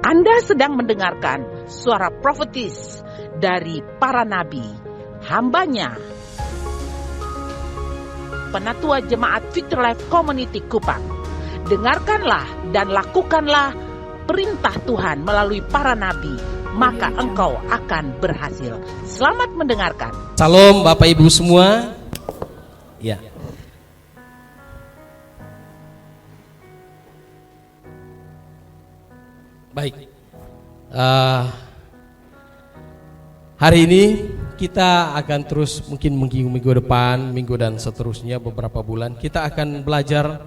Anda sedang mendengarkan suara profetis dari para nabi, hambanya Penatua Jemaat Future Life Community Kupang. Dengarkanlah dan lakukanlah perintah Tuhan melalui para nabi, maka engkau akan berhasil. Selamat mendengarkan. Salam Bapak Ibu semua. Ya. Baik. Hari ini kita akan terus mungkin minggu depan, minggu dan seterusnya beberapa bulan kita akan belajar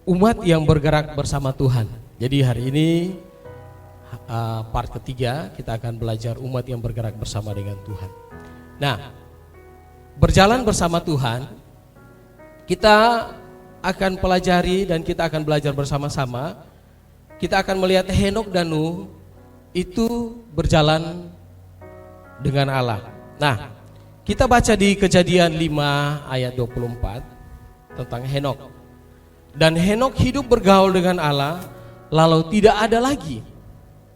umat yang bergerak bersama Tuhan. Jadi hari ini part ketiga kita akan belajar umat yang bergerak bersama dengan Tuhan. Nah, berjalan bersama Tuhan kita akan pelajari dan kita akan belajar bersama-sama. Kita akan melihat Henok dan Nuh itu berjalan dengan Allah. Nah, kita baca di Kejadian 5 ayat 24 tentang Henok. Dan Henok hidup bergaul dengan Allah, lalu tidak ada lagi.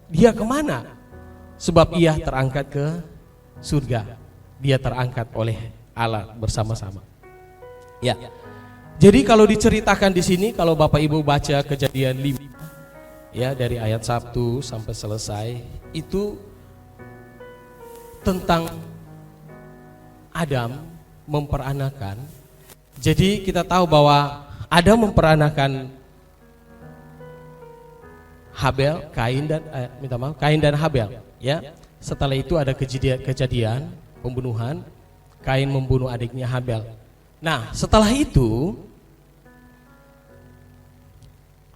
Dia kemana? Sebab ia terangkat ke surga. Dia terangkat oleh Allah bersama-sama. Ya. Jadi kalau diceritakan di sini, kalau Bapak Ibu baca Kejadian 5 ya dari ayat 1 sampai selesai, itu tentang Adam memperanakan. Jadi kita tahu bahwa Adam memperanakan Kain dan Habel, ya. Setelah itu ada kejadian pembunuhan, Kain membunuh adiknya Habel. Nah, setelah itu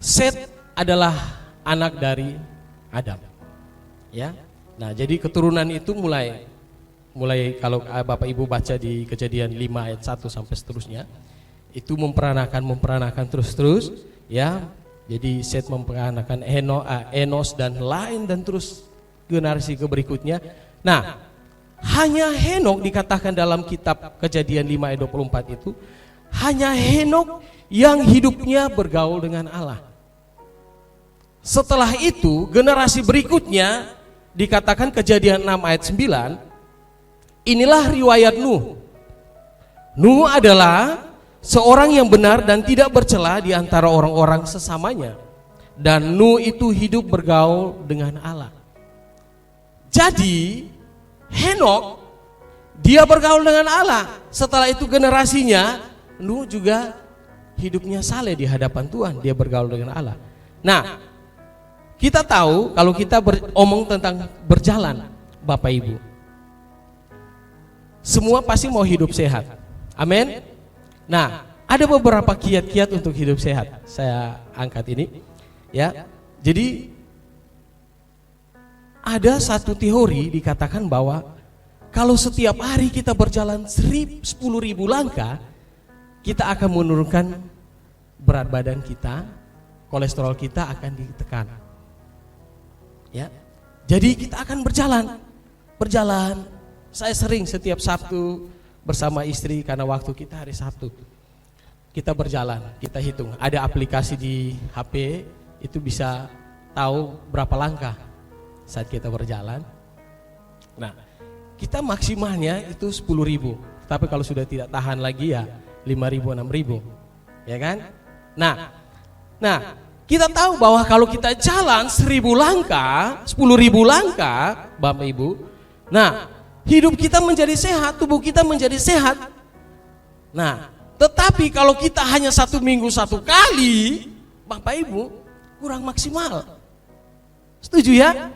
Set adalah anak dari Adam, ya. Nah, jadi keturunan itu mulai kalau Bapak Ibu baca di Kejadian 5 ayat 1 sampai seterusnya, itu memperanakan terus, ya. Jadi Set memperanakan Enos dan lain dan terus generasi berikutnya. Nah, hanya Henok dikatakan dalam kitab Kejadian 5 ayat 24 itu, hanya Henok yang hidupnya bergaul dengan Allah. Setelah itu generasi berikutnya dikatakan Kejadian 6 ayat 9, inilah riwayat Nuh. Nuh adalah seorang yang benar dan tidak bercela di antara orang-orang sesamanya. Dan Nuh itu hidup bergaul dengan Allah. Jadi Henok dia bergaul dengan Allah. Setelah itu generasinya Nuh juga hidupnya saleh di hadapan Tuhan. Dia bergaul dengan Allah. Nah, kita tahu kalau kita omong tentang berjalan, Bapak Ibu, semua pasti mau hidup sehat. Amin. Nah, ada beberapa kiat-kiat untuk hidup sehat. Saya angkat ini, ya. Jadi ada satu teori dikatakan bahwa kalau setiap hari kita berjalan 10.000 langkah, kita akan menurunkan berat badan kita, kolesterol kita akan ditekan. Ya, jadi kita akan berjalan. Saya sering setiap Sabtu bersama istri karena waktu kita hari Sabtu. Kita berjalan, kita hitung. Ada aplikasi di HP itu bisa tahu berapa langkah saat kita berjalan. Nah, kita maksimalnya itu 10.000. Tapi kalau sudah tidak tahan lagi ya 5.000, 6.000. Ya kan? Nah, kita tahu bahwa kalau kita jalan 1.000 langkah, 10.000 langkah, Bapak Ibu, nah hidup kita menjadi sehat, tubuh kita menjadi sehat. Nah, tetapi kalau kita hanya 1 minggu 1 kali, Bapak Ibu, kurang maksimal. Setuju ya?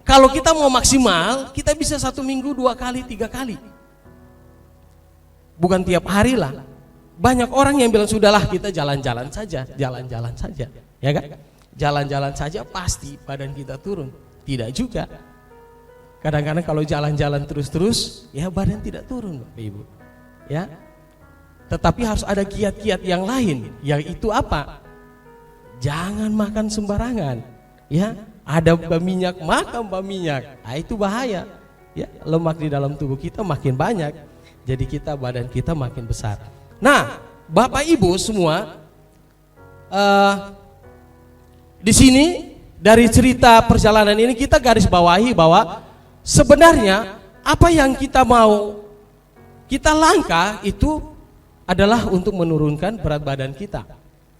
Kalau kita mau maksimal, kita bisa 1 minggu 2 kali, 3 kali. Bukan tiap hari lah. Banyak orang yang bilang sudahlah kita jalan-jalan saja. Ya kan? Jalan-jalan saja pasti badan kita turun. Tidak juga. Kadang-kadang kalau jalan-jalan terus-terus, ya badan tidak turun, Bapak Ibu. Ya. Tetapi harus ada kiat-kiat yang lain, yaitu apa? Jangan makan sembarangan. Ya, ada minyak, makan minyak. Nah, itu bahaya. Ya, lemak di dalam tubuh kita makin banyak. Jadi badan kita makin besar. Nah, Bapak Ibu semua, di sini dari cerita perjalanan ini kita garis bawahi bahwa sebenarnya apa yang kita mau kita langkah itu adalah untuk menurunkan berat badan kita,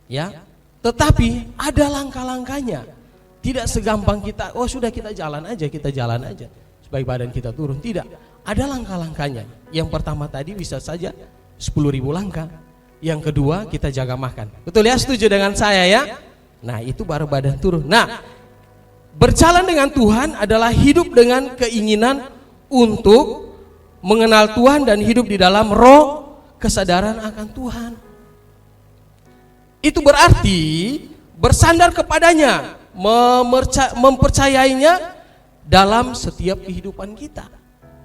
ya. Tetapi ada langkah-langkahnya. Tidak segampang kita, oh sudah kita jalan aja supaya badan kita turun. Tidak, ada langkah-langkahnya. Yang pertama tadi bisa saja 10.000 langkah. Yang kedua kita jaga makan. Betul ya, setuju dengan saya ya? Nah itu baru badan turun. Nah berjalan dengan Tuhan adalah hidup dengan keinginan untuk mengenal Tuhan dan hidup di dalam roh kesadaran akan Tuhan. Itu berarti bersandar kepadanya, mempercayainya dalam setiap kehidupan kita.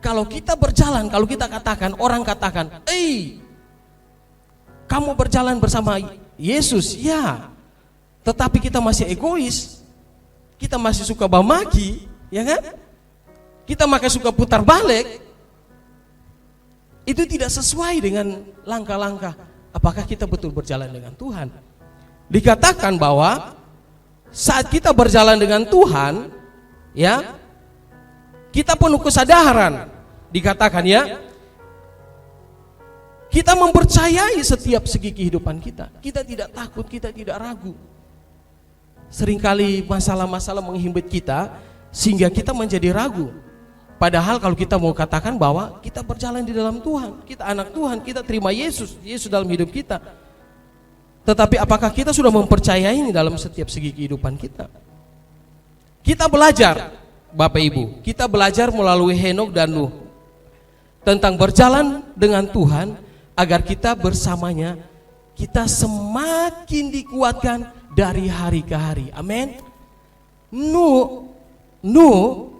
Kalau kita berjalan, kalau kita katakan, orang katakan, kamu berjalan bersama Yesus, ya. Tetapi kita masih egois, kita masih suka bamaki, ya kan? Kita masih suka putar balik. Itu tidak sesuai dengan langkah-langkah. Apakah kita betul berjalan dengan Tuhan? Dikatakan bahwa saat kita berjalan dengan Tuhan, ya, kita penuh kesadaran. Dikatakan ya, kita mempercayai setiap segi kehidupan kita. Kita tidak takut, kita tidak ragu. Seringkali masalah-masalah menghimpit kita sehingga kita menjadi ragu. Padahal kalau kita mau katakan bahwa kita berjalan di dalam Tuhan, kita anak Tuhan, kita terima Yesus dalam hidup kita. Tetapi apakah kita sudah mempercayai ini dalam setiap segi kehidupan kita? Kita belajar, Bapak Ibu, kita belajar melalui Henokh dan Nuh tentang berjalan dengan Tuhan agar kita bersamanya kita semakin dikuatkan dari hari ke hari. Amin. Nuh,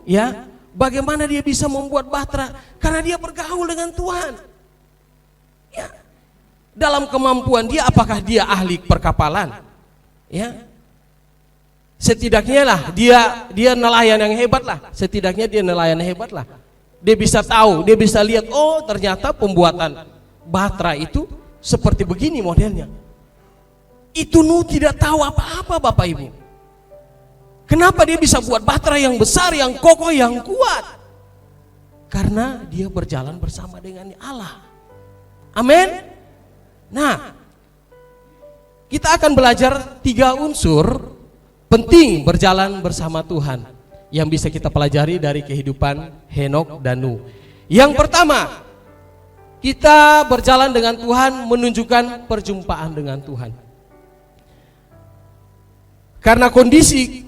ya, bagaimana dia bisa membuat bahtera? Karena dia bergaul dengan Tuhan. Ya. Dalam kemampuan dia, apakah dia ahli perkapalan? Ya. Setidaknya lah dia nelayan yang hebat lah. Setidaknya dia nelayan hebat lah. Dia bisa tahu, dia bisa lihat, oh ternyata pembuatan bahtera itu seperti begini modelnya. Itu Nuh tidak tahu apa-apa, Bapak Ibu. Kenapa dia bisa buat bahtera yang besar, yang kokoh, yang kuat? Karena dia berjalan bersama dengan Allah. Amin. Nah, kita akan belajar 3 unsur penting berjalan bersama Tuhan yang bisa kita pelajari dari kehidupan Henokh dan Nuh. Yang pertama, kita berjalan dengan Tuhan menunjukkan perjumpaan dengan Tuhan. Karena kondisi,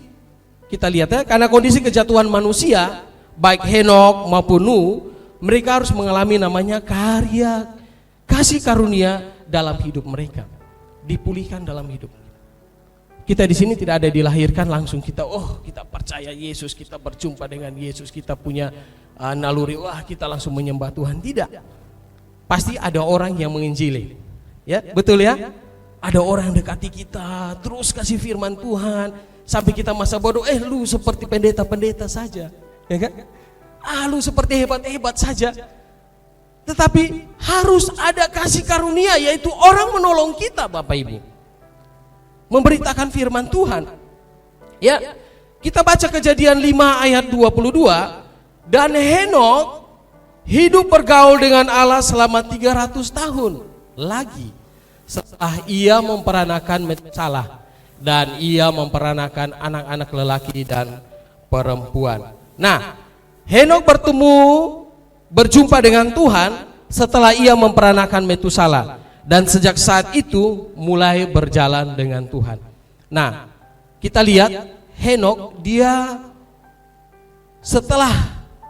kita lihat ya, karena kondisi kejatuhan manusia, baik Henokh maupun Nuh, mereka harus mengalami namanya karya kasih karunia dalam hidup mereka, dipulihkan dalam hidup. Kita di sini tidak ada dilahirkan langsung kita percaya Yesus, kita berjumpa dengan Yesus, kita punya naluri, kita langsung menyembah Tuhan. Tidak. Pasti ada orang yang menginjili. Ya, betul ya? Ada orang yang dekati kita, terus kasih firman Tuhan, sampai kita masa bodoh, lu seperti pendeta-pendeta saja, ya kan? Lu seperti hebat-hebat saja. Tetapi harus ada kasih karunia, yaitu orang menolong kita, Bapak Ibu, memberitakan firman Tuhan. Ya, kita baca Kejadian 5 ayat 22. Dan Henokh hidup bergaul dengan Allah selama 300 tahun lagi setelah ia memperanakan Methusalah, dan ia memperanakan anak-anak lelaki dan perempuan. Nah, Henokh berjumpa dengan Tuhan setelah ia memperanakan Methusalah, dan sejak saat itu mulai berjalan dengan Tuhan. Nah, kita lihat Henokh, dia setelah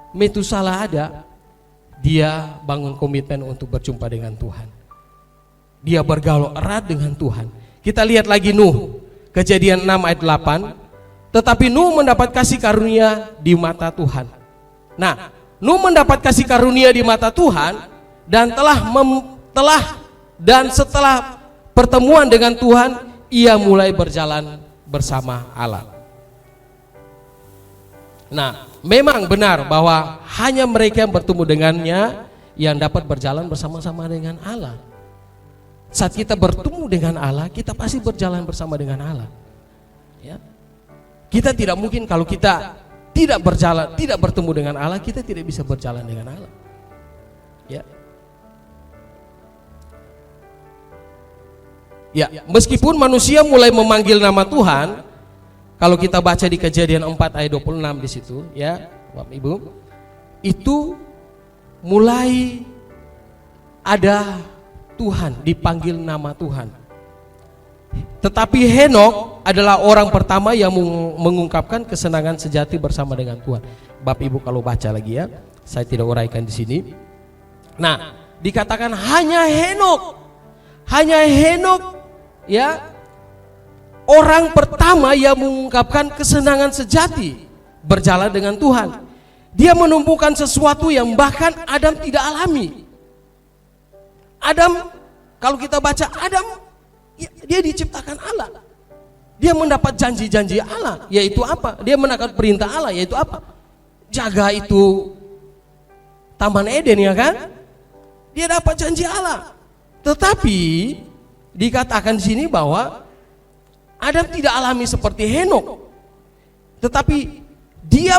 Methusalah ada, dia bangun komitmen untuk berjumpa dengan Tuhan. Dia bergaul erat dengan Tuhan. Kita lihat lagi Nuh, Kejadian 6 ayat 8. Tetapi Nuh mendapat kasih karunia di mata Tuhan. Nah, Nuh mendapat kasih karunia di mata Tuhan dan setelah pertemuan dengan Tuhan, ia mulai berjalan bersama Allah. Nah, memang benar bahwa hanya mereka yang bertemu dengannya yang dapat berjalan bersama-sama dengan Allah. Saat kita bertemu dengan Allah, kita pasti berjalan bersama dengan Allah. Ya. Kita tidak mungkin kalau kita tidak berjalan, tidak bertemu dengan Allah, kita tidak bisa berjalan dengan Allah. Ya. Ya, meskipun manusia mulai memanggil nama Tuhan, kalau kita baca di Kejadian 4 ayat 26 di situ, ya, Bapak Ibu, itu mulai ada Tuhan, dipanggil nama Tuhan. Tetapi Henok adalah orang pertama yang mengungkapkan kesenangan sejati bersama dengan Tuhan. Bapak Ibu kalau baca lagi ya, saya tidak uraikan di sini. Nah, dikatakan hanya Henok, ya, orang pertama yang mengungkapkan kesenangan sejati berjalan dengan Tuhan. Dia menumbuhkan sesuatu yang bahkan Adam tidak alami. Adam, kalau kita baca Adam, dia diciptakan Allah. Dia mendapat janji-janji Allah, yaitu apa? Dia mendapat perintah Allah, yaitu apa? Jaga itu Taman Eden, ya kan? Dia dapat janji Allah. Tetapi dikatakan di sini bahwa Adam tidak alami seperti Henok. Tetapi dia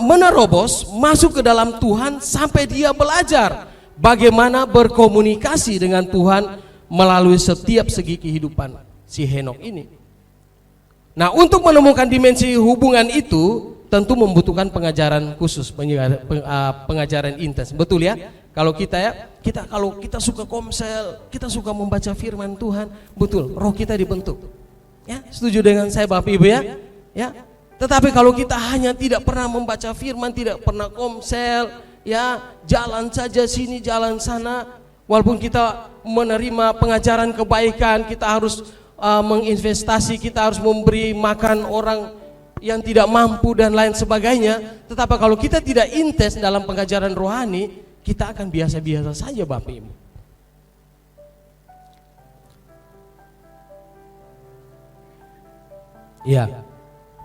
menerobos masuk ke dalam Tuhan sampai dia belajar bagaimana berkomunikasi dengan Tuhan melalui setiap segi kehidupan si Henok ini. Nah, untuk menemukan dimensi hubungan itu tentu membutuhkan pengajaran khusus, pengajaran intens. Betul ya? Kalau kita suka komsel, kita suka membaca firman Tuhan, betul, roh kita dibentuk. Ya, setuju dengan saya Bapak Ibu ya? Ya. Tetapi kalau kita hanya tidak pernah membaca firman, tidak pernah komsel, ya, jalan saja sini, jalan sana, walaupun kita menerima pengajaran kebaikan, kita harus menginvestasi, kita harus memberi makan orang yang tidak mampu dan lain sebagainya. Tetapi kalau kita tidak intens dalam pengajaran rohani, kita akan biasa-biasa saja Bapak Ibu. Ya.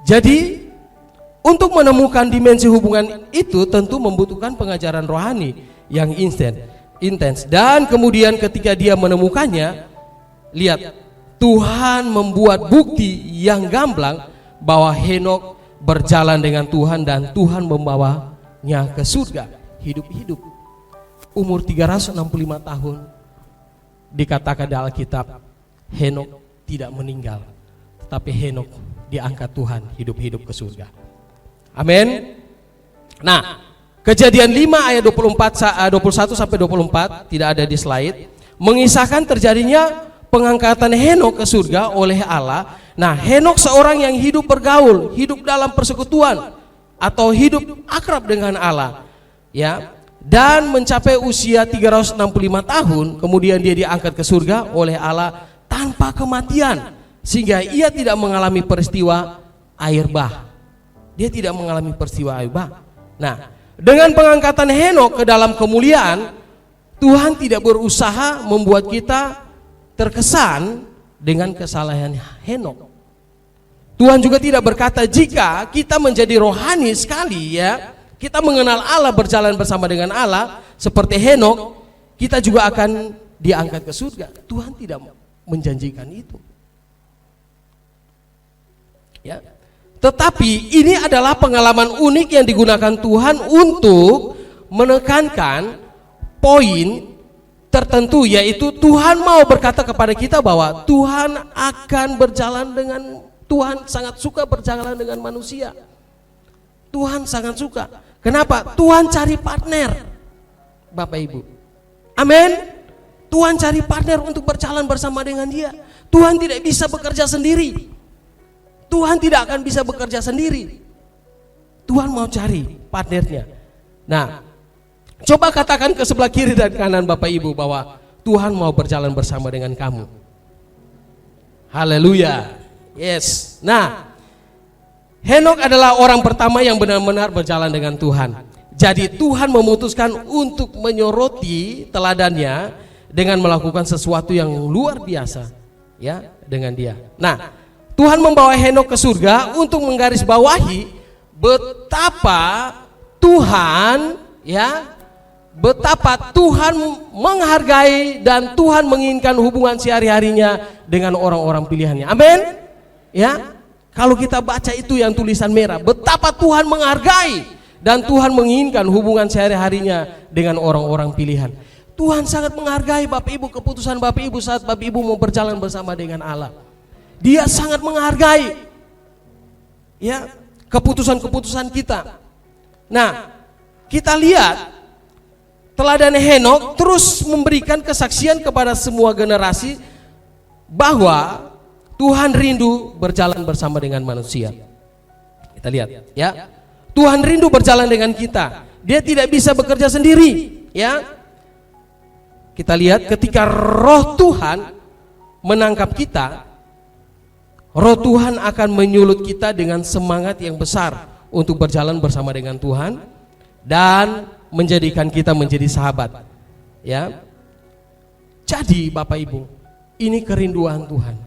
Jadi untuk menemukan dimensi hubungan itu tentu membutuhkan pengajaran rohani yang intens. Dan kemudian ketika dia menemukannya, lihat, Tuhan membuat bukti yang gamblang bahwa Henok berjalan dengan Tuhan dan Tuhan membawanya ke surga hidup-hidup. Umur 365 tahun dikatakan di Alkitab, Henok tidak meninggal, tetapi Henok diangkat Tuhan hidup-hidup ke surga. Amin. Nah, Kejadian 5 ayat 21 sampai 24 tidak ada di slide, mengisahkan terjadinya pengangkatan Henok ke surga oleh Allah. Nah, Henok seorang yang hidup bergaul, hidup dalam persekutuan atau hidup akrab dengan Allah, ya, dan mencapai usia 365 tahun, kemudian dia diangkat ke surga oleh Allah tanpa kematian, sehingga ia tidak mengalami peristiwa air bah. Dia tidak mengalami peristiwa air bah. Nah, dengan pengangkatan Henok ke dalam kemuliaan, Tuhan tidak berusaha membuat kita terkesan dengan kesalahan Henok. Tuhan juga tidak berkata jika kita menjadi rohani sekali, ya, kita mengenal Allah, berjalan bersama dengan Allah seperti Henok, kita juga akan diangkat ke surga. Tuhan tidak menjanjikan itu. Ya. Tetapi ini adalah pengalaman unik yang digunakan Tuhan untuk menekankan poin tertentu, yaitu Tuhan mau berkata kepada kita bahwa Tuhan akan berjalan dengan, Tuhan sangat suka berjalan dengan manusia. Tuhan sangat suka. Kenapa? Tuhan cari partner, Bapak Ibu. Amin. Tuhan cari partner untuk berjalan bersama dengan dia. Tuhan tidak bisa bekerja sendiri. Tuhan tidak akan bisa bekerja sendiri. Tuhan mau cari partnernya. Nah, coba katakan ke sebelah kiri dan kanan Bapak Ibu bahwa Tuhan mau berjalan bersama dengan kamu. Haleluya. Yes. Nah, Henok adalah orang pertama yang benar-benar berjalan dengan Tuhan. Jadi Tuhan memutuskan untuk menyoroti teladannya dengan melakukan sesuatu yang luar biasa, ya, dengan dia. Nah, Tuhan membawa Henok ke surga untuk menggarisbawahi betapa Tuhan, ya, betapa Tuhan menghargai dan Tuhan menginginkan hubungan sehari-harinya dengan orang-orang pilihannya. Amin. Ya. Kalau kita baca itu yang tulisan merah, betapa Tuhan menghargai dan Tuhan menginginkan hubungan sehari-harinya dengan orang-orang pilihan. Tuhan sangat menghargai Bapak Ibu, keputusan Bapak Ibu saat Bapak Ibu mau berjalan bersama dengan Allah. Dia sangat menghargai ya keputusan-keputusan kita. Nah, kita lihat teladan Henokh terus memberikan kesaksian kepada semua generasi bahwa Tuhan rindu berjalan bersama dengan manusia. Kita lihat ya. Tuhan rindu berjalan dengan kita. Dia tidak bisa bekerja sendiri, ya. Kita lihat ketika roh Tuhan menangkap kita, roh Tuhan akan menyulut kita dengan semangat yang besar untuk berjalan bersama dengan Tuhan dan menjadikan kita menjadi sahabat. Ya. Jadi Bapak Ibu, ini kerinduan Tuhan.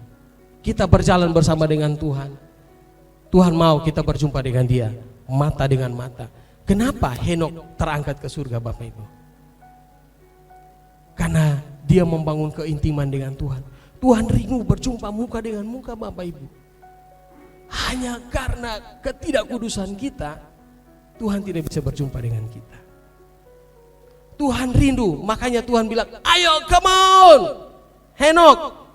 Kita berjalan bersama dengan Tuhan. Tuhan mau kita berjumpa dengan Dia, mata dengan mata. Kenapa Henokh terangkat ke surga Bapak Ibu? Karena dia membangun keintiman dengan Tuhan. Tuhan rindu berjumpa muka dengan muka Bapak Ibu. Hanya karena ketidakkudusan kita, Tuhan tidak bisa berjumpa dengan kita. Tuhan rindu, makanya Tuhan bilang, ayo come on Henokh,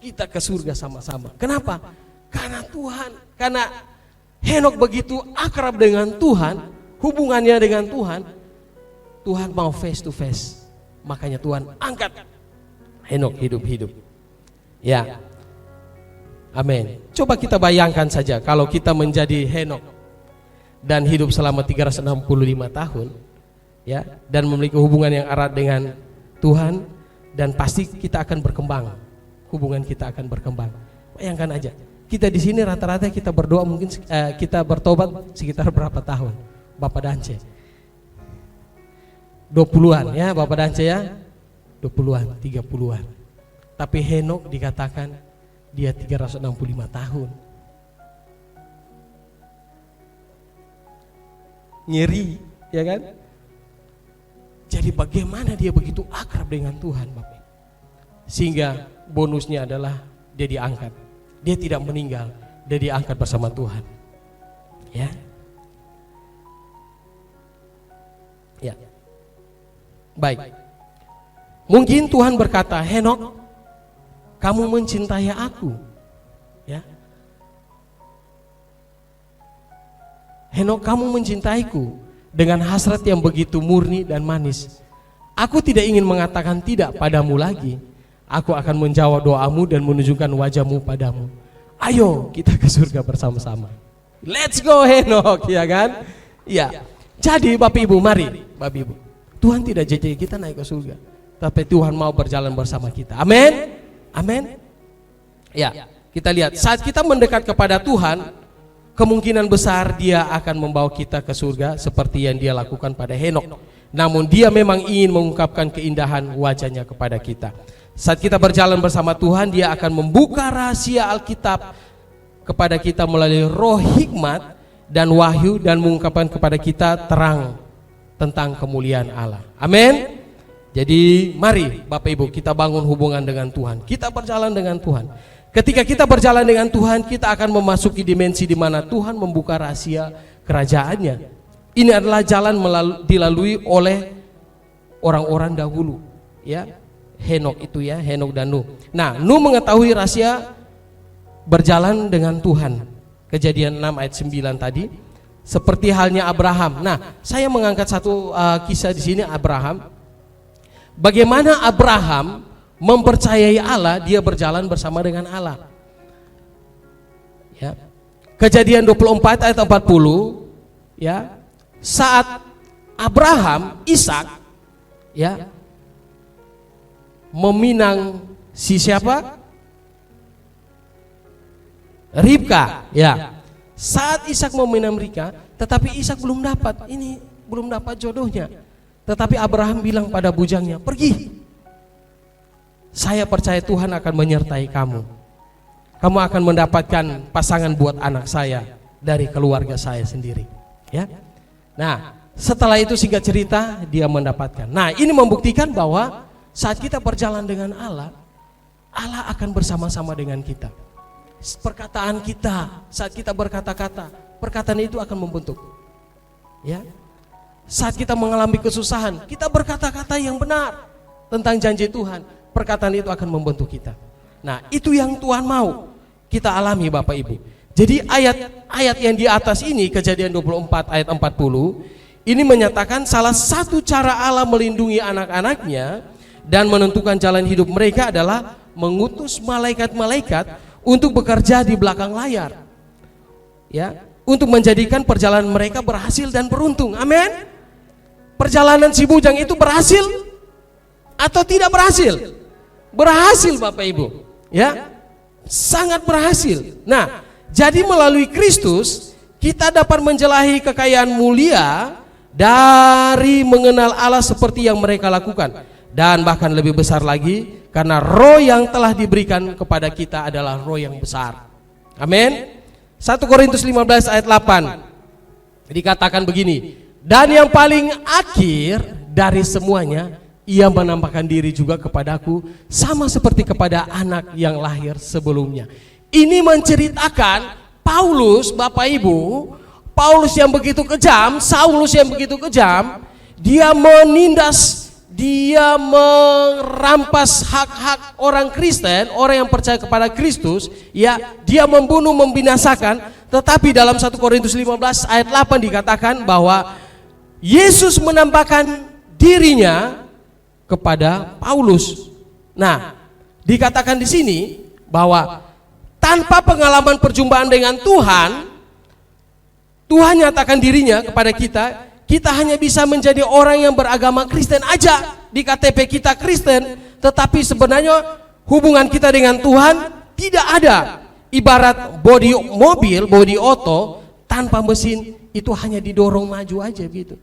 kita ke surga sama-sama. Kenapa? Karena Henokh begitu akrab dengan Tuhan, hubungannya dengan Tuhan, Tuhan mau face to face. Makanya Tuhan angkat Henokh hidup-hidup. Ya. Amin. Coba kita bayangkan saja kalau kita menjadi Henokh dan hidup selama 365 tahun, ya, dan memiliki hubungan yang erat dengan Tuhan, dan pasti kita akan berkembang. Hubungan kita akan berkembang. Bayangkan aja. Kita di sini rata-rata kita berdoa mungkin kita bertobat sekitar berapa tahun? Bapak Dance. 20-an ya Bapak Dance ya. 20-an, 30-an. Tapi Henokh dikatakan dia 365 tahun. Nyeri, ya kan? Jadi bagaimana dia begitu akrab dengan Tuhan, Bapak? Sehingga bonusnya adalah dia diangkat. Dia tidak meninggal, dia diangkat bersama Tuhan. Ya. Ya. Baik. Mungkin Tuhan berkata, Henokh, kamu mencintai aku. Ya. Henokh, kamu mencintaiku dengan hasrat yang begitu murni dan manis. Aku tidak ingin mengatakan tidak padamu lagi. Aku akan menjawab doamu dan menunjukkan wajahmu padamu. Ayo kita ke surga bersama-sama. Let's go Henokh, ya kan? Ya. Jadi Bapak Ibu, mari Bapak Ibu. Tuhan tidak janji kita naik ke surga, tapi Tuhan mau berjalan bersama kita. Amin. Amin. Ya. Kita lihat saat kita mendekat kepada Tuhan, kemungkinan besar Dia akan membawa kita ke surga seperti yang Dia lakukan pada Henokh. Namun Dia memang ingin mengungkapkan keindahan wajahnya kepada kita. Saat kita berjalan bersama Tuhan, Dia akan membuka rahasia Alkitab kepada kita melalui roh hikmat dan wahyu, dan mengungkapkan kepada kita terang tentang kemuliaan Allah. Amin. Jadi mari Bapak Ibu, kita bangun hubungan dengan Tuhan. Kita berjalan dengan Tuhan. Ketika kita berjalan dengan Tuhan, kita akan memasuki dimensi di mana Tuhan membuka rahasia kerajaannya. Ini adalah jalan dilalui oleh orang-orang dahulu, ya. Henokh itu ya, Henokh dan Nuh. Nah, Nuh mengetahui rahasia berjalan dengan Tuhan. Kejadian 6 ayat 9 tadi. Seperti halnya Abraham. Nah, saya mengangkat satu kisah di sini, Abraham. Bagaimana Abraham mempercayai Allah, dia berjalan bersama dengan Allah. Ya. Kejadian 24 ayat 40, ya. Saat Abraham, Ishak, ya, meminang si siapa? Ribka, ya. Saat Ishak meminang Ribka, tetapi Ishak belum dapat, belum dapat jodohnya. Tetapi Abraham bilang pada bujangnya, pergi. Saya percaya Tuhan akan menyertai kamu. Kamu akan mendapatkan pasangan buat anak saya dari keluarga saya sendiri. Ya. Nah, setelah itu singkat cerita dia mendapatkan. Nah, ini membuktikan bahwa saat kita berjalan dengan Allah, Allah akan bersama-sama dengan kita. perkataan kita, saat kita berkata-kata, perkataan itu akan membentuk. Ya. Saat kita mengalami kesusahan, kita berkata-kata yang benar tentang janji Tuhan, perkataan itu akan membentuk kita. Nah, itu yang Tuhan mau kita alami Bapak Ibu. Jadi ayat yang di atas ini, Kejadian 24 ayat 40, ini menyatakan salah satu cara Allah melindungi anak-anaknya dan menentukan jalan hidup mereka adalah mengutus malaikat-malaikat untuk bekerja di belakang layar. Ya, untuk menjadikan perjalanan mereka berhasil dan beruntung. Amin. Perjalanan si bujang itu berhasil atau tidak berhasil? Berhasil Bapak Ibu. Ya, sangat berhasil. Nah, jadi melalui Kristus kita dapat menjelahi kekayaan mulia dari mengenal Allah seperti yang mereka lakukan, dan bahkan lebih besar lagi karena roh yang telah diberikan kepada kita adalah roh yang besar. Amin. 1 Korintus 15 ayat 8 dikatakan begini, dan yang paling akhir dari semuanya, ia menampakkan diri juga kepadaku sama seperti kepada anak yang lahir sebelumnya. Ini menceritakan Paulus, Bapak Ibu, Paulus yang begitu kejam, Saulus yang begitu kejam, dia menindas, dia merampas hak-hak orang Kristen, orang yang percaya kepada Kristus, ya, dia membunuh, membinasakan. Tetapi dalam 1 Korintus 15 ayat 8 dikatakan bahwa Yesus menampakkan dirinya kepada Paulus. Nah, dikatakan di sini bahwa tanpa pengalaman perjumpaan dengan Tuhan, Tuhan nyatakan dirinya kepada kita. Kita hanya bisa menjadi orang yang beragama Kristen aja, di KTP kita Kristen, tetapi sebenarnya hubungan kita dengan Tuhan tidak ada. Ibarat bodi mobil, bodi oto tanpa mesin, itu hanya didorong maju aja gitu.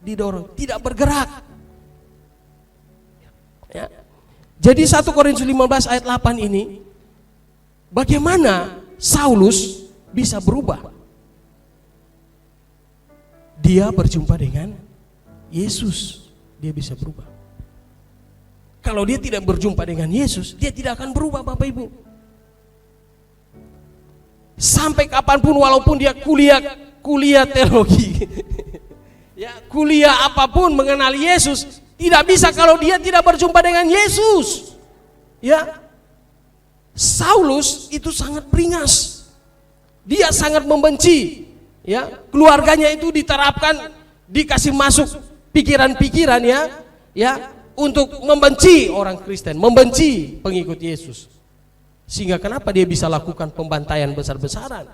Didorong, tidak bergerak. Ya. Jadi 1 Korintus 15 ayat 8 ini, bagaimana Saulus bisa berubah? Dia berjumpa dengan Yesus, dia bisa berubah. Kalau dia tidak berjumpa dengan Yesus, dia tidak akan berubah Bapak Ibu. Sampai kapanpun, walaupun dia kuliah teologi, ya, kuliah apapun mengenali Yesus, tidak bisa kalau dia tidak berjumpa dengan Yesus. Ya, Saulus itu sangat beringas, dia sangat membenci. Ya, keluarganya itu diterapkan, dikasih masuk pikiran-pikiran ya, untuk membenci orang Kristen, membenci pengikut Yesus. Sehingga kenapa dia bisa lakukan pembantaian besar-besaran?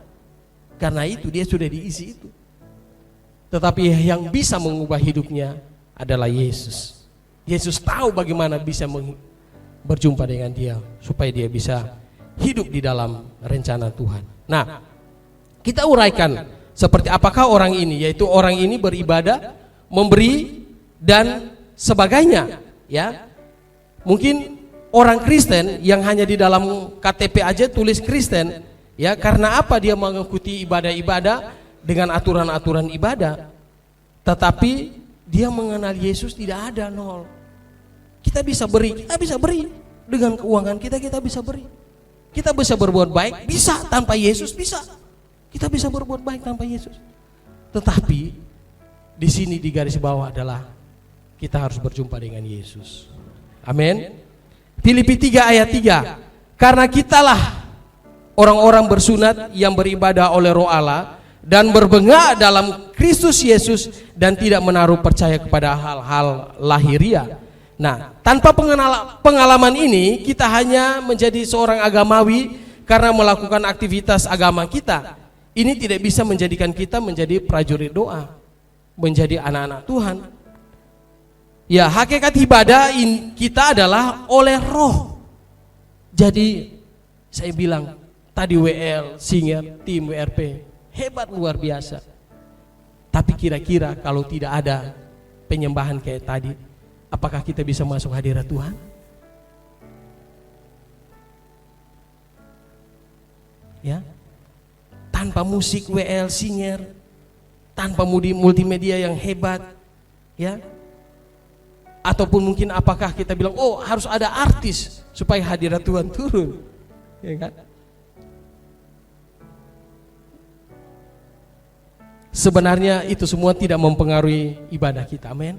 Karena itu dia sudah diisi itu. Tetapi yang bisa mengubah hidupnya adalah Yesus. Yesus tahu bagaimana bisa berjumpa dengan dia supaya dia bisa hidup di dalam rencana Tuhan. Nah, kita uraikan seperti apakah orang ini, yaitu orang ini beribadah, memberi dan sebagainya, ya. Mungkin orang Kristen yang hanya di dalam KTP aja tulis Kristen, ya, karena apa? Dia mengikuti ibadah-ibadah dengan aturan-aturan ibadah, tetapi dia mengenal Yesus tidak ada, nol. Kita bisa beri dengan keuangan kita bisa beri. Kita bisa berbuat baik, bisa tanpa Yesus, bisa. Kita bisa berbuat baik tanpa Yesus. Tetapi di sini di garis bawah adalah kita harus berjumpa dengan Yesus. Amin. Filipi 3 ayat 3. Karena kitalah orang-orang bersunat yang beribadah oleh Roh Allah dan berbengak dalam Kristus Yesus dan tidak menaruh percaya kepada hal-hal lahiriah. Nah, tanpa pengalaman ini kita hanya menjadi seorang agamawi karena melakukan aktivitas agama kita. Ini tidak bisa menjadikan kita menjadi prajurit doa, menjadi anak-anak Tuhan. Ya, hakikat ibadah kita adalah oleh Roh. Jadi saya bilang tadi WL, Singer, tim WRP hebat luar biasa. Tapi kira-kira kalau tidak ada penyembahan kayak tadi, apakah kita bisa masuk hadirat Tuhan? Ya, tanpa musik WL, Singer, tanpa multimedia yang hebat, ya. Ataupun mungkin apakah kita bilang, oh harus ada artis supaya hadirat Tuhan turun, Ya kan? Sebenarnya itu semua tidak mempengaruhi ibadah kita, amin.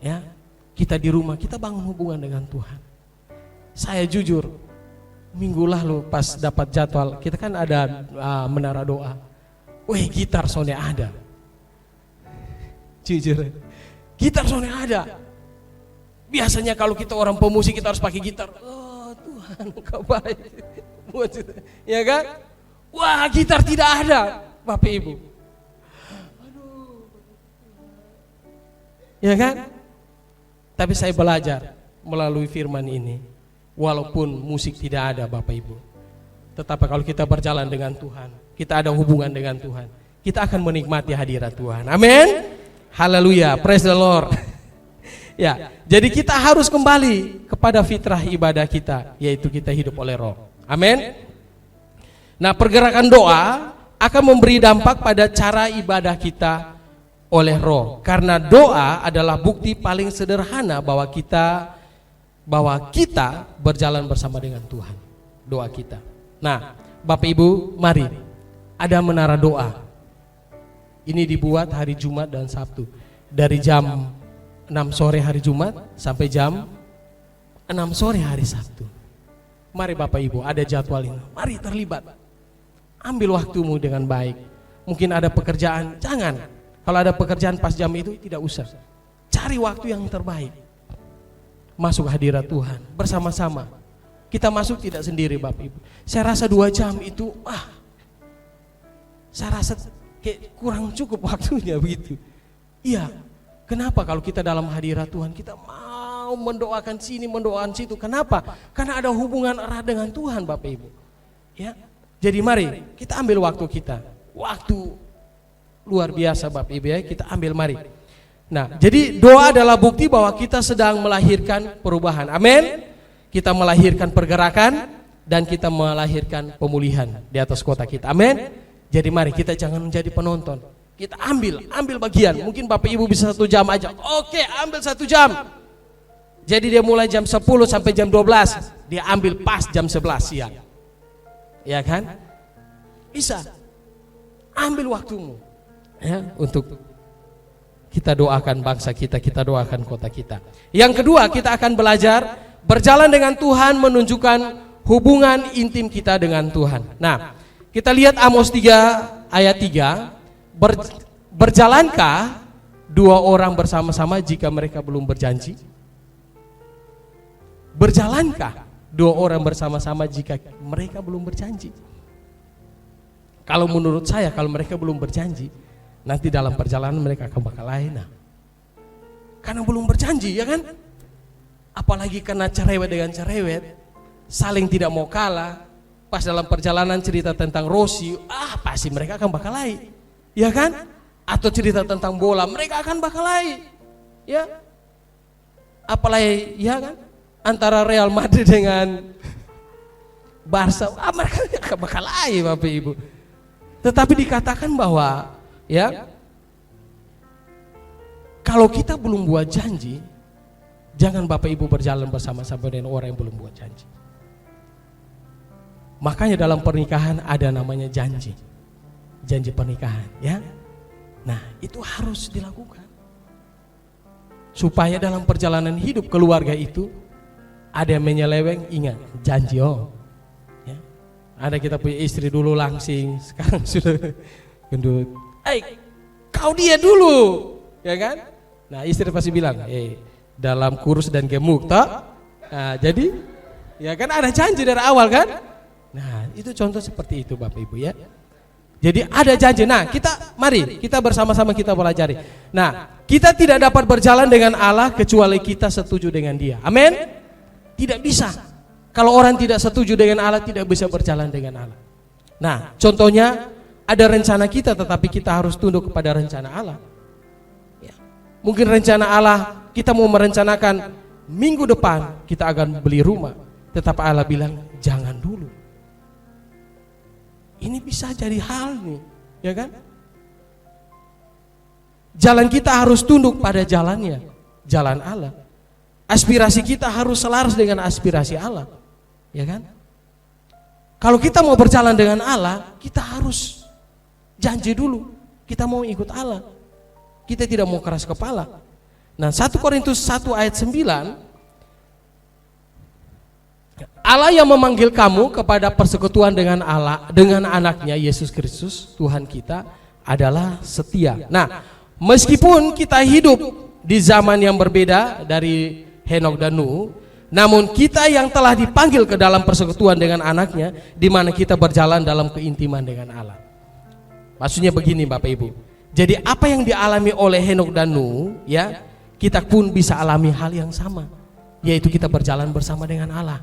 Ya, kita di rumah kita bangun hubungan dengan Tuhan. Saya jujur, minggu lalu pas dapat jadwal, kita kan ada menara doa. Wih, gitar soalnya ada. Jujur, gitar soalnya ada. Biasanya kalau kita orang pemusik kita harus pakai gitar. Oh Tuhan, Kau baik. Ya kan? Wah, gitar tidak ada, Bapak Ibu. Ya kan? Tapi saya belajar melalui firman ini, walaupun musik tidak ada Bapak Ibu, tetapi kalau kita berjalan dengan Tuhan, kita ada hubungan dengan Tuhan, kita akan menikmati hadirat Tuhan. Amin. Haleluya, praise the Lord. Ya, jadi kita harus kembali kepada fitrah ibadah kita, yaitu kita hidup oleh Roh. Amin. Nah, pergerakan doa akan memberi dampak pada cara ibadah kita oleh Roh, karena doa adalah bukti paling sederhana bahwa kita berjalan bersama dengan Tuhan. Doa kita. Nah, Bapak Ibu, mari ada menara doa. Ini dibuat hari Jumat dan Sabtu, dari jam 6 sore hari Jumat sampai jam 6 sore hari Sabtu. Mari Bapak Ibu, ada jadwal ini. Mari terlibat. Ambil waktumu dengan baik. Mungkin ada pekerjaan, jangan. Kalau ada pekerjaan pas jam itu tidak usah. Cari waktu yang terbaik. Masuk hadirat Tuhan bersama-sama. Kita masuk tidak sendiri Bapak Ibu. Saya rasa 2 jam itu saya rasa kayak kurang cukup waktunya begitu. Iya. Kenapa kalau kita dalam hadirat Tuhan kita mau mendoakan sini, mendoakan situ? Kenapa? Karena ada hubungan erat dengan Tuhan Bapak Ibu. Ya. Jadi mari kita ambil waktu kita. Waktu luar biasa Bapak Ibu ya, kita ambil mari. Nah, jadi doa adalah bukti bahwa kita sedang melahirkan perubahan. Amin. Kita melahirkan pergerakan dan kita melahirkan pemulihan di atas kota kita. Amin. Jadi mari kita jangan menjadi penonton. Kita ambil bagian. Mungkin Bapak Ibu bisa 1 jam aja. Oke, ambil 1 jam. Jadi dia mulai jam 10 sampai jam 12. Dia ambil pas jam 11 siang. Ya kan? Bisa. Ambil waktumu. Ya, untuk kita doakan bangsa kita, kita doakan kota kita. Yang kedua, kita akan belajar berjalan dengan Tuhan, menunjukkan hubungan intim kita dengan Tuhan. Nah, kita lihat Amos 3 ayat 3. Berjalankah 2 orang bersama-sama jika mereka belum berjanji? Berjalankah 2 orang bersama-sama jika mereka belum berjanji? Kalau menurut saya, kalau mereka belum berjanji, nanti dalam perjalanan mereka akan bakal lain. Karena belum berjanji, ya kan? Apalagi karena cerewet dengan cerewet, saling tidak mau kalah. Pas dalam perjalanan cerita tentang Rosi, pasti mereka akan bakal lain, ya kan? Atau cerita tentang bola, mereka akan bakal lain, ya. Apalagi, ya kan? Antara Real Madrid dengan Barca, mereka akan bakal lain, Bapak Ibu. Tetapi dikatakan bahwa ya, kalau kita belum buat janji, jangan Bapak Ibu berjalan bersama-sama dengan orang yang belum buat janji. Makanya dalam pernikahan ada namanya janji pernikahan, ya. Nah, itu harus dilakukan supaya dalam perjalanan hidup keluarga itu ada yang menyeleweng, ingat janji. Ya. Ada kita punya istri dulu langsing, sekarang sudah gendut. Kau dia dulu, ya kan? Nah, istri pasti bilang, dalam kurus dan gemuk, toh? Nah, jadi, ya kan ada janji dari awal kan? Nah, itu contoh seperti itu Bapak Ibu ya. Jadi ada janji. Nah, mari kita bersama-sama kita pelajari. Nah, kita tidak dapat berjalan dengan Allah kecuali kita setuju dengan Dia. Amin? Tidak bisa. Kalau orang tidak setuju dengan Allah, tidak bisa berjalan dengan Allah. Nah, contohnya ada rencana kita, tetapi kita harus tunduk kepada rencana Allah. Ya. Mungkin rencana Allah, kita mau merencanakan minggu depan kita akan beli rumah, tetapi Allah bilang jangan dulu. Ini bisa jadi hal nih, ya kan? Jalan kita harus tunduk pada jalannya, jalan Allah. Aspirasi kita harus selaras dengan aspirasi Allah, ya kan? Kalau kita mau berjalan dengan Allah, kita harus janji dulu. Kita mau ikut Allah. Kita tidak mau keras kepala. Nah, 1 Korintus 1 ayat 9, Allah yang memanggil kamu kepada persekutuan dengan Allah, dengan anaknya Yesus Kristus, Tuhan kita adalah setia. Nah, meskipun kita hidup di zaman yang berbeda dari Henokh dan Nuh, namun kita yang telah dipanggil ke dalam persekutuan dengan anaknya, di mana kita berjalan dalam keintiman dengan Allah. Maksudnya begini Bapak Ibu. Jadi apa yang dialami oleh Henokh dan Nuh, ya, kita pun bisa alami hal yang sama, yaitu kita berjalan bersama dengan Allah.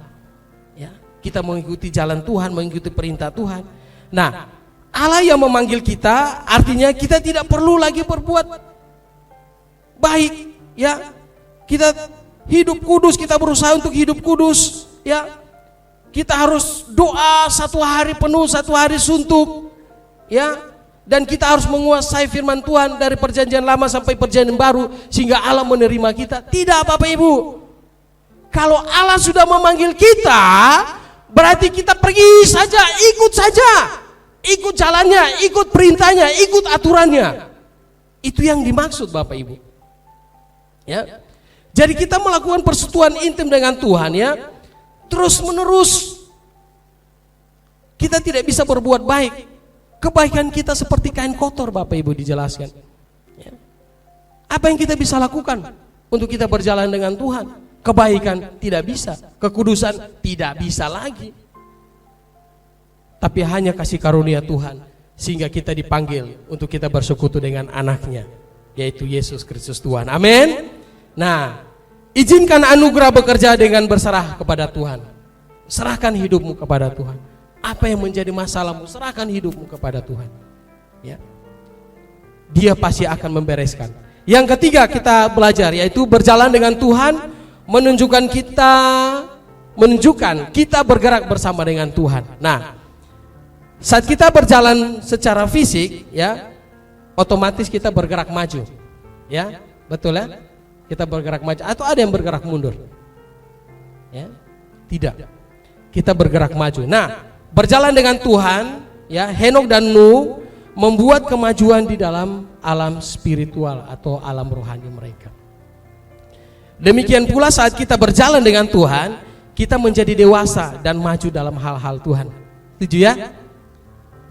Ya, kita mengikuti jalan Tuhan, mengikuti perintah Tuhan. Nah, Allah yang memanggil kita, artinya kita tidak perlu lagi berbuat baik, ya. Kita hidup kudus, kita berusaha untuk hidup kudus, ya. Kita harus doa 1 hari penuh, 1 hari suntuk, ya. Dan kita harus menguasai firman Tuhan dari perjanjian lama sampai perjanjian baru, sehingga Allah menerima kita. Tidak Bapak Ibu. Kalau Allah sudah memanggil kita, berarti kita pergi saja, ikut saja. Ikut jalannya, ikut perintahnya, ikut aturannya. Itu yang dimaksud Bapak Ibu. Ya. Jadi kita melakukan persekutuan intim dengan Tuhan, ya. Terus menerus. Kita tidak bisa berbuat baik. Kebaikan kita seperti kain kotor Bapak Ibu dijelaskan. Ya. Apa yang kita bisa lakukan untuk kita berjalan dengan Tuhan? Kebaikan tidak bisa, kekudusan tidak bisa lagi. Tapi hanya kasih karunia Tuhan, sehingga kita dipanggil untuk kita bersekutu dengan anaknya, yaitu Yesus Kristus Tuhan. Amin. Nah, izinkan anugerah bekerja dengan berserah kepada Tuhan. Serahkan hidupmu kepada Tuhan. Apa yang menjadi masalahmu, serahkan hidupmu kepada Tuhan. Ya. Dia pasti akan membereskan. Yang ketiga kita belajar, yaitu berjalan dengan Tuhan menunjukkan kita bergerak bersama dengan Tuhan. Nah, saat kita berjalan secara fisik, ya, otomatis kita bergerak maju. Ya, betul ya? Kita bergerak maju atau ada yang bergerak mundur? Ya, tidak. Kita bergerak maju. Nah, berjalan dengan Tuhan, ya, Henokh dan Nuh membuat kemajuan di dalam alam spiritual atau alam rohani mereka. Demikian pula saat kita berjalan dengan Tuhan, kita menjadi dewasa dan maju dalam hal-hal Tuhan. Setuju ya?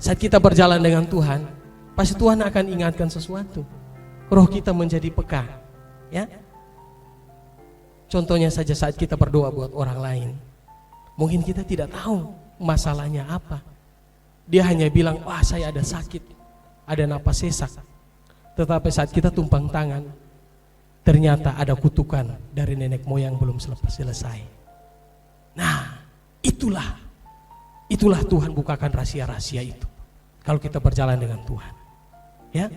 Saat kita berjalan dengan Tuhan, pasti Tuhan akan ingatkan sesuatu. Roh kita menjadi peka, ya. Contohnya saja saat kita berdoa buat orang lain. Mungkin kita tidak tahu masalahnya apa. Dia hanya bilang, wah saya ada sakit, ada napas sesak. Tetapi saat kita tumpang tangan, ternyata ada kutukan dari nenek moyang belum selesai. Nah, itulah Tuhan bukakan rahasia-rahasia itu. Kalau kita berjalan dengan Tuhan, ya.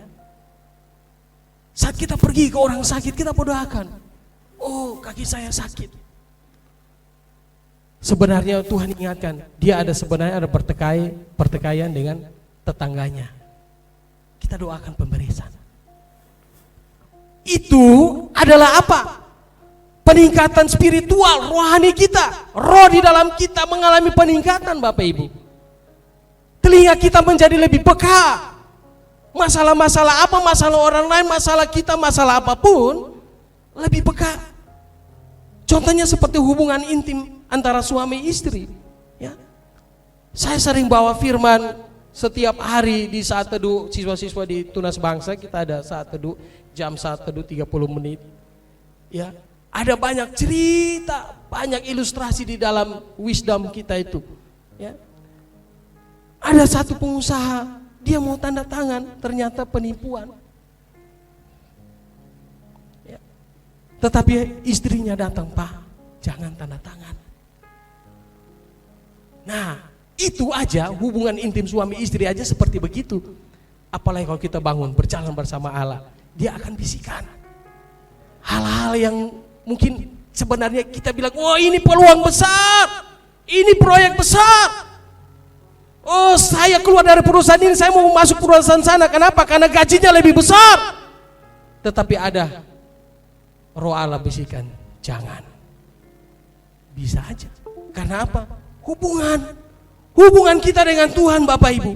Saat kita pergi ke orang sakit, kita berdoakan. Oh, kaki saya sakit. Sebenarnya Tuhan ingatkan, dia sebenarnya ada pertikaian dengan tetangganya. Kita doakan pemberian. Itu adalah apa? Peningkatan spiritual, rohani kita. Roh di dalam kita mengalami peningkatan Bapak Ibu. Telinga kita menjadi lebih peka. Masalah-masalah apa, masalah orang lain, masalah kita, masalah apapun, lebih peka. Contohnya seperti hubungan intim antara suami istri, ya. Saya sering bawa firman setiap hari di saat teduh siswa-siswa di Tunas Bangsa. Kita ada saat teduh jam saat teduh 30 menit. Ya, ada banyak cerita, banyak ilustrasi di dalam wisdom kita itu, ya. Ada satu pengusaha, dia mau tanda tangan, ternyata penipuan. Tetapi istrinya datang, Pak, jangan tanda tangan. Nah, itu aja hubungan intim suami istri aja seperti begitu. Apalagi kalau kita bangun berjalan bersama Allah, dia akan bisikan hal-hal yang mungkin sebenarnya kita bilang, oh ini peluang besar, ini proyek besar. Oh saya keluar dari perusahaan ini, saya mau masuk perusahaan sana. Kenapa? Karena gajinya lebih besar. Tetapi ada roh Allah bisikan, jangan. Bisa aja. Karena apa? Hubungan kita dengan Tuhan Bapak Ibu.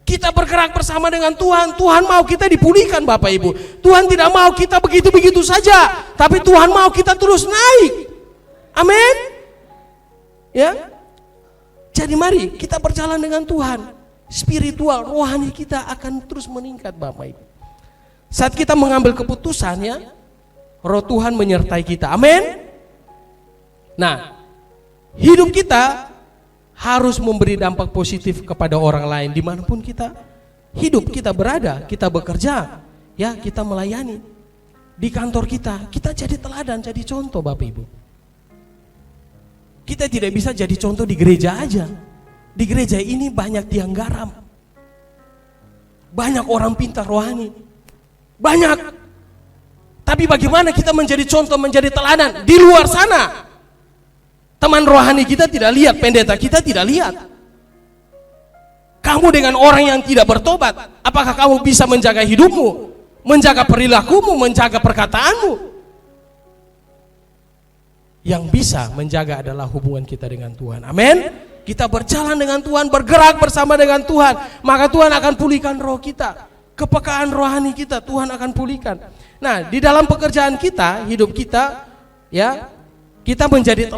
Kita bergerak bersama dengan Tuhan. Tuhan mau kita dipulihkan Bapak Ibu. Tuhan tidak mau kita begitu-begitu saja, tapi Tuhan mau kita terus naik. Amin. Ya. Jadi mari kita berjalan dengan Tuhan. Spiritual, rohani kita akan terus meningkat Bapak Ibu. Saat kita mengambil keputusan ya, Roh Tuhan menyertai kita. Amin. Nah, hidup kita harus memberi dampak positif kepada orang lain dimanapun kita hidup, kita berada, kita bekerja, ya kita melayani. Di kantor kita jadi teladan, jadi contoh Bapak Ibu. Kita tidak bisa jadi contoh di gereja aja. Di gereja ini banyak tiang garam, banyak orang pintar rohani, banyak. Tapi bagaimana kita menjadi contoh, menjadi teladan di luar sana? Teman rohani kita tidak lihat, pendeta kita tidak lihat. Kamu dengan orang yang tidak bertobat, apakah kamu bisa menjaga hidupmu, menjaga perilakumu, menjaga perkataanmu? Yang bisa menjaga adalah hubungan kita dengan Tuhan. Amin. Kita berjalan dengan Tuhan, bergerak bersama dengan Tuhan, maka Tuhan akan pulihkan roh kita, kepekaan rohani kita Tuhan akan pulihkan. Nah, di dalam pekerjaan kita, hidup kita, ya, kita menjadi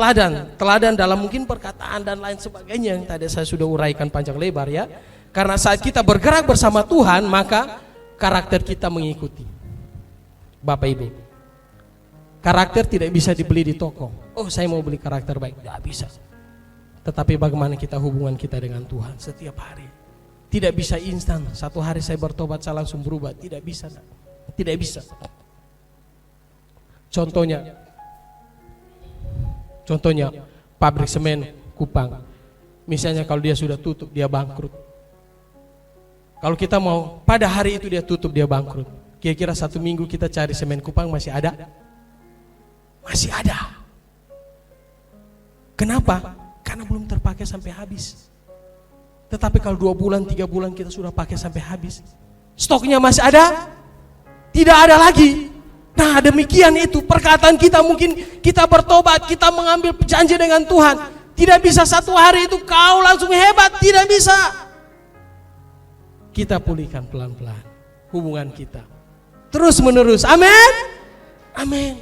teladan dalam mungkin perkataan dan lain sebagainya yang tadi saya sudah uraikan panjang lebar ya. Karena saat kita bergerak bersama Tuhan, maka karakter kita mengikuti. Bapak Ibu, karakter tidak bisa dibeli di toko. Oh, saya mau beli karakter baik, tidak bisa. Tetapi bagaimana kita hubungan kita dengan Tuhan setiap hari. Tidak bisa instan, satu hari saya bertobat saya langsung berubah, tidak bisa. Tidak bisa. Contohnya pabrik semen Kupang. Misalnya kalau dia sudah tutup, dia bangkrut. Kalau kita mau pada hari itu dia tutup, dia bangkrut, kira-kira 1 minggu kita cari semen Kupang masih ada? Masih ada. Kenapa? Karena belum terpakai sampai habis. Tetapi kalau 2 bulan, 3 bulan kita sudah pakai sampai habis, stoknya masih ada? Tidak ada lagi. Nah, demikian itu perkataan kita. Mungkin kita bertobat, kita mengambil janji dengan Tuhan. Tidak bisa satu hari itu kau langsung hebat, tidak bisa. Kita pulihkan pelan-pelan hubungan kita, terus menerus. Amin. Amin.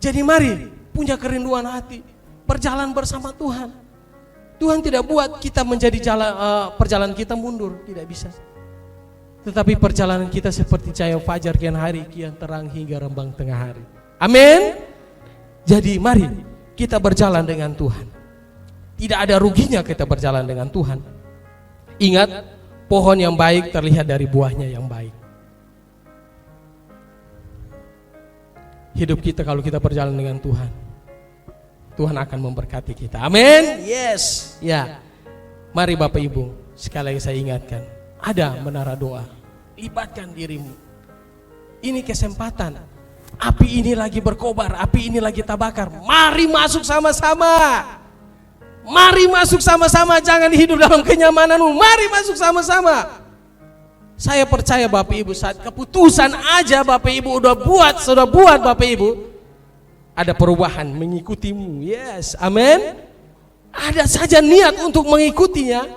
Jadi mari punya kerinduan hati, berjalan bersama Tuhan. Tuhan tidak buat kita menjadi perjalanan kita mundur, tidak bisa. Tetapi perjalanan kita seperti cahaya fajar kian hari, kian terang hingga rembang tengah hari. Amin. Jadi mari kita berjalan dengan Tuhan. Tidak ada ruginya kita berjalan dengan Tuhan. Ingat, pohon yang baik terlihat dari buahnya yang baik. Hidup kita kalau kita berjalan dengan Tuhan, Tuhan akan memberkati kita. Amin. Yes. Ya. Mari Bapak Ibu, sekali lagi saya ingatkan, ada menara doa. Libatkan dirimu. Ini kesempatan. Api ini lagi berkobar, api ini lagi terbakar. Mari masuk sama-sama. Mari masuk sama-sama, jangan hidup dalam kenyamananmu. Mari masuk sama-sama. Saya percaya Bapak Ibu, saat keputusan aja Bapak Ibu sudah buat Bapak Ibu, ada perubahan mengikutimu. Yes, amin. Ada saja niat untuk mengikutinya,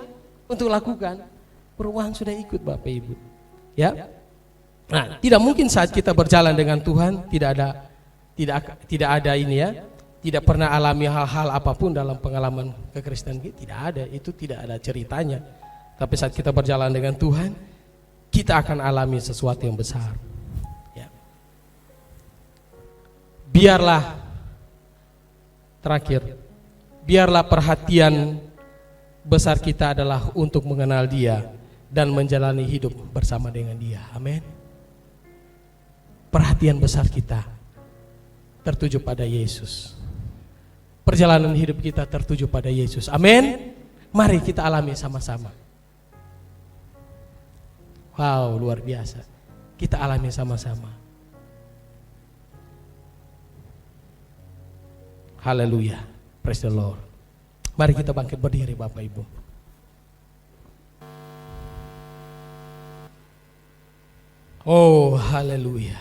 untuk lakukan, perubahan sudah ikut Bapak Ibu. Ya. Nah, tidak mungkin saat kita berjalan dengan Tuhan tidak ada ini ya, tidak pernah alami hal-hal apapun dalam pengalaman kekristenan kita, tidak ada, itu tidak ada ceritanya. Tapi saat kita berjalan dengan Tuhan, kita akan alami sesuatu yang besar. Ya. Biarlah perhatian besar kita adalah untuk mengenal Dia dan menjalani hidup bersama dengan Dia. Amin. Perhatian besar kita tertuju pada Yesus. Perjalanan hidup kita tertuju pada Yesus. Amin. Mari kita alami sama-sama. Wow, luar biasa. Kita alami sama-sama. Haleluya. Praise the Lord. Mari kita bangkit berdiri Bapak Ibu. Oh, haleluya.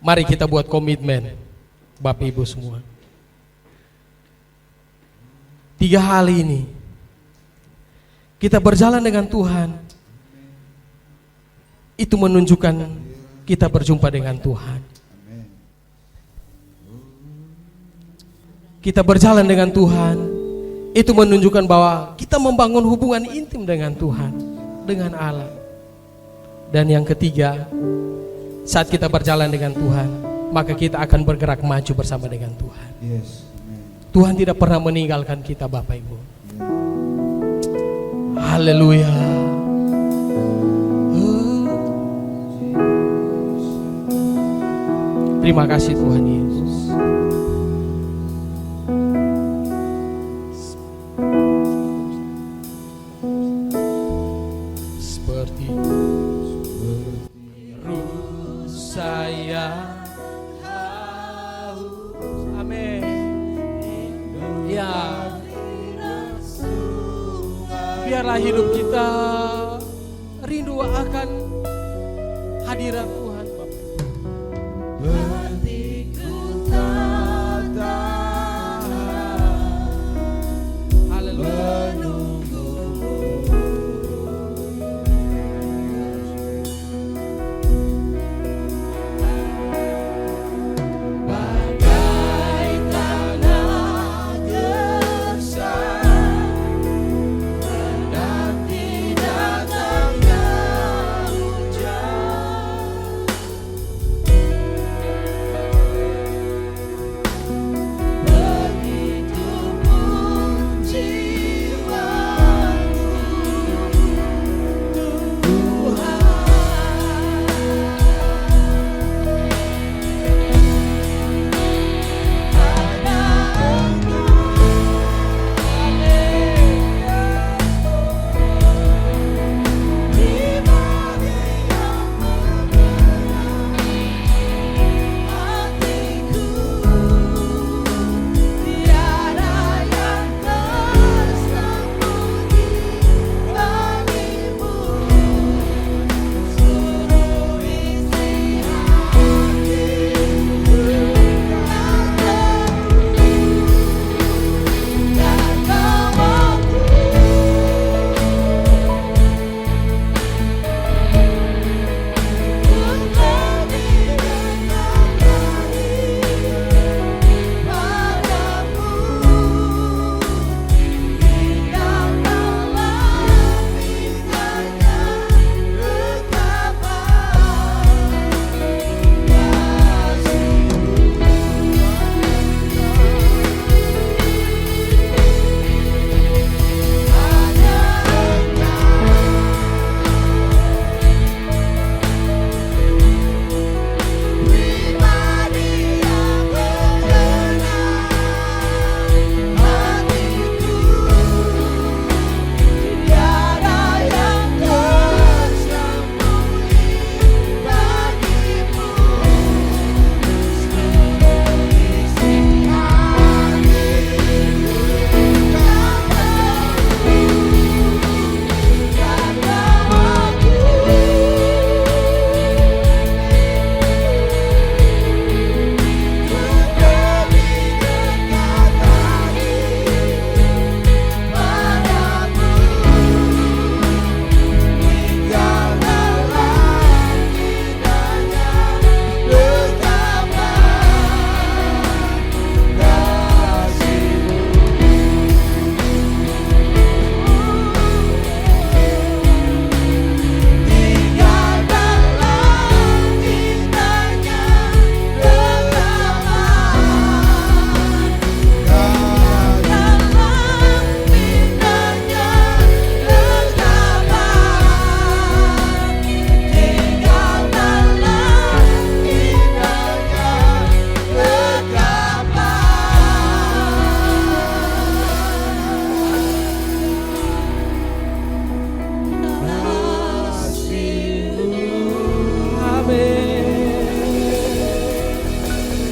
Mari kita buat komitmen Bapak Ibu semua. 3 hal ini, kita berjalan dengan Tuhan, itu menunjukkan kita berjumpa dengan Tuhan. Kita berjalan dengan Tuhan, itu menunjukkan bahwa kita membangun hubungan intim dengan Tuhan, dengan Allah. Dan yang ketiga, saat kita berjalan dengan Tuhan, maka kita akan bergerak maju bersama dengan Tuhan. Tuhan tidak pernah meninggalkan kita, Bapak Ibu. Haleluya. Terima kasih Tuhan Yesus. Seperti ruh saya haus. Amin. Ya. Biarlah hidup kita rindu akan hadirat Tuhan, Bapak.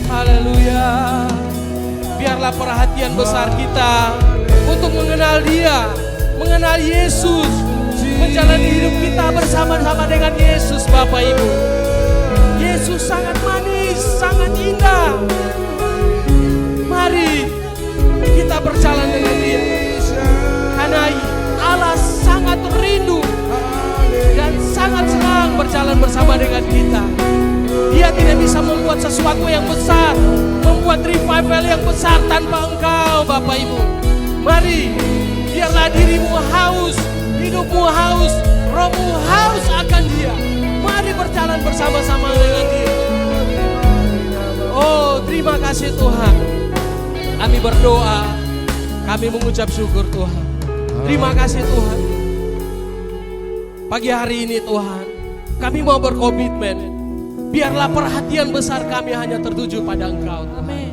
Haleluya. Biarlah perhatian besar kita untuk mengenal Dia, mengenal Yesus, menjalani hidup kita bersama-sama dengan Yesus, Bapak Ibu. Yesus sangat manis, sangat indah. Mari kita berjalan dengan Dia. Karena Allah sangat rindu dan sangat senang berjalan bersama dengan kita. Dia tidak bisa membuat sesuatu yang besar, membuat revival yang besar tanpa Engkau, Bapak Ibu. Mari, biarlah dirimu haus, hidupmu haus, rohmu haus akan Dia. Mari berjalan bersama-sama dengan Dia. Oh, terima kasih Tuhan. Kami berdoa, kami mengucap syukur Tuhan. Terima kasih Tuhan. Pagi hari ini Tuhan, kami mau berkomitmen. Biarlah perhatian besar kami hanya tertuju pada Engkau. Amin.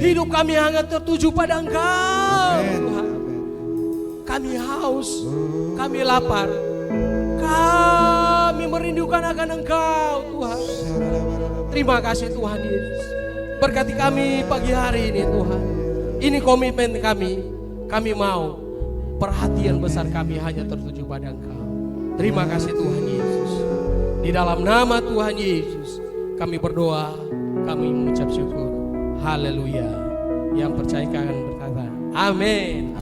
Hidup kami hanya tertuju pada Engkau, Tuhan. Kami haus, kami lapar, kami merindukan akan Engkau, Tuhan. Terima kasih Tuhan Yesus. Berkati kami pagi hari ini Tuhan. Ini komitmen kami. Kami mau perhatian besar kami hanya tertuju pada Engkau. Terima kasih Tuhan Yesus. Di dalam nama Tuhan Yesus kami berdoa, kami mengucap syukur. Haleluya. Yang percaya akan berkata amin.